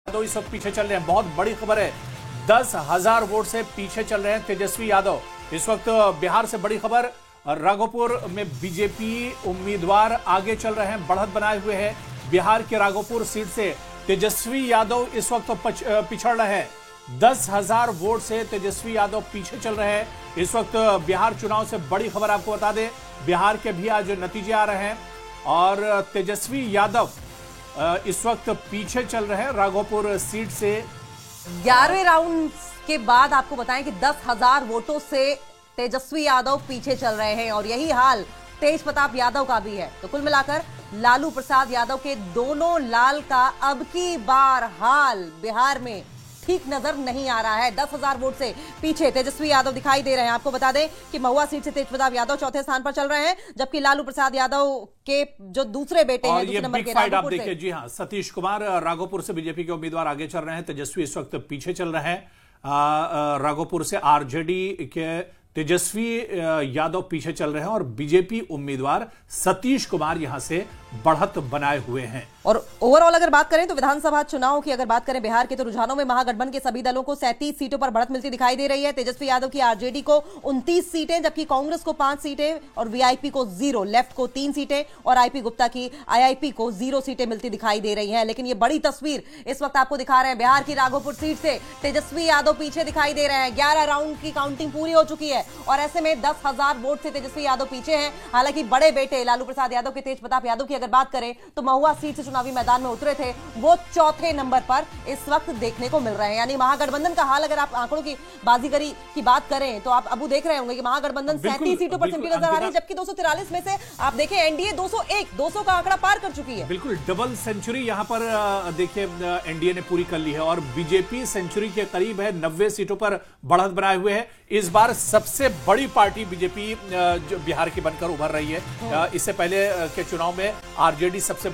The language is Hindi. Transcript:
तो इस वक्त पीछे चल रहे हैं। बहुत बड़ी खबर है, 10,000 वोट से पीछे चल रहे हैं तेजस्वी यादव। इस वक्त बिहार से बड़ी खबर, राघोपुर में बीजेपी उम्मीदवार आगे चल रहे हैं, बढ़त बनाए हुए हैं। बिहार के राघोपुर सीट से तेजस्वी यादव इस वक्त पिछड़ रहे हैं। 10,000 वोट से तेजस्वी यादव पीछे चल रहे हैं। इस वक्त बिहार चुनाव से बड़ी खबर आपको बता दें, बिहार के भी आज नतीजे आ रहे हैं और तेजस्वी यादव इस वक्त पीछे चल रहे हैं राघोपुर सीट से। 11वें राउंड के बाद आपको बताएं कि 10,000 वोटों से तेजस्वी यादव पीछे चल रहे हैं और यही हाल तेज प्रताप यादव का भी है। तो कुल मिलाकर लालू प्रसाद यादव के दोनों लाल का अब की बार हाल बिहार में ठीक नजर नहीं आ रहा है। 10,000 वोट से पीछे तेजस्वी यादव दिखाई दे रहे हैं। आपको बता दें कि महुआ सीट से तेज प्रताप यादव चौथे स्थान पर चल रहे हैं, जबकि लालू प्रसाद यादव के जो दूसरे बेटे हैं, दूसरे नंबर के आप देखिए, जी हाँ, सतीश कुमार राघोपुर से बीजेपी के उम्मीदवार आगे चल रहे हैं। तेजस्वी इस वक्त पीछे चल रहे हैं। राघोपुर से आरजेडी के तेजस्वी यादव पीछे चल रहे हैं और बीजेपी उम्मीदवार सतीश कुमार यहां से बढ़त बनाए हुए हैं। और ओवरऑल अगर बात करें तो विधानसभा चुनाव की अगर बात करें बिहार के, तो रुझानों में महागठबंधन के सभी दलों को 37 सीटों पर बढ़त मिलती दिखाई दे रही है। तेजस्वी यादव की आरजेडी को 29 सीटें, जबकि कांग्रेस को 5 सीटें और वीआईपी को 0, लेफ्ट को 3 सीटें और आईपी गुप्ता की आईआईपी को 0 सीटें मिलती दिखाई दे रही हैं। लेकिन ये बड़ी तस्वीर इस वक्त आपको दिखा रहे हैं। बिहार की राघोपुर सीट से तेजस्वी यादव पीछे दिखाई दे रहे हैं। 11 राउंड की काउंटिंग पूरी हो चुकी है और ऐसे में 10,000 वोट से तेजस्वी यादव पीछे हैं। हालांकि बड़े बेटे लालू प्रसाद यादव के तेज प्रताप यादव की अगर बात करें तो महुआ सीट से चुनावी मैदान में उतरे थे, वो चौथे नंबर पर इस वक्त देखने को मिल रहे हैं। यानी महागठबंधन का हाल, अगर आप आंकड़ों की बाजीगरी की बात करें तो आप अब देख रहे होंगे कि महागठबंधन 37 सीटों पर सिमटी नजर आ रही है, जबकि 243 में से आप देखें एनडीए 200 का आंकड़ा पार कर चुकी है। बिल्कुल डबल सेंचुरी यहां पर देखिए एनडीए ने पूरी कर ली है और बीजेपी सेंचुरी के करीब है, 90 सीटों पर बढ़त बनाए हुए है। इस बार सबसे बड़ी पार्टी बीजेपी जो बिहार की बनकर उभर रही है। इससे पहले के चुनाव में आरजेडी सबसे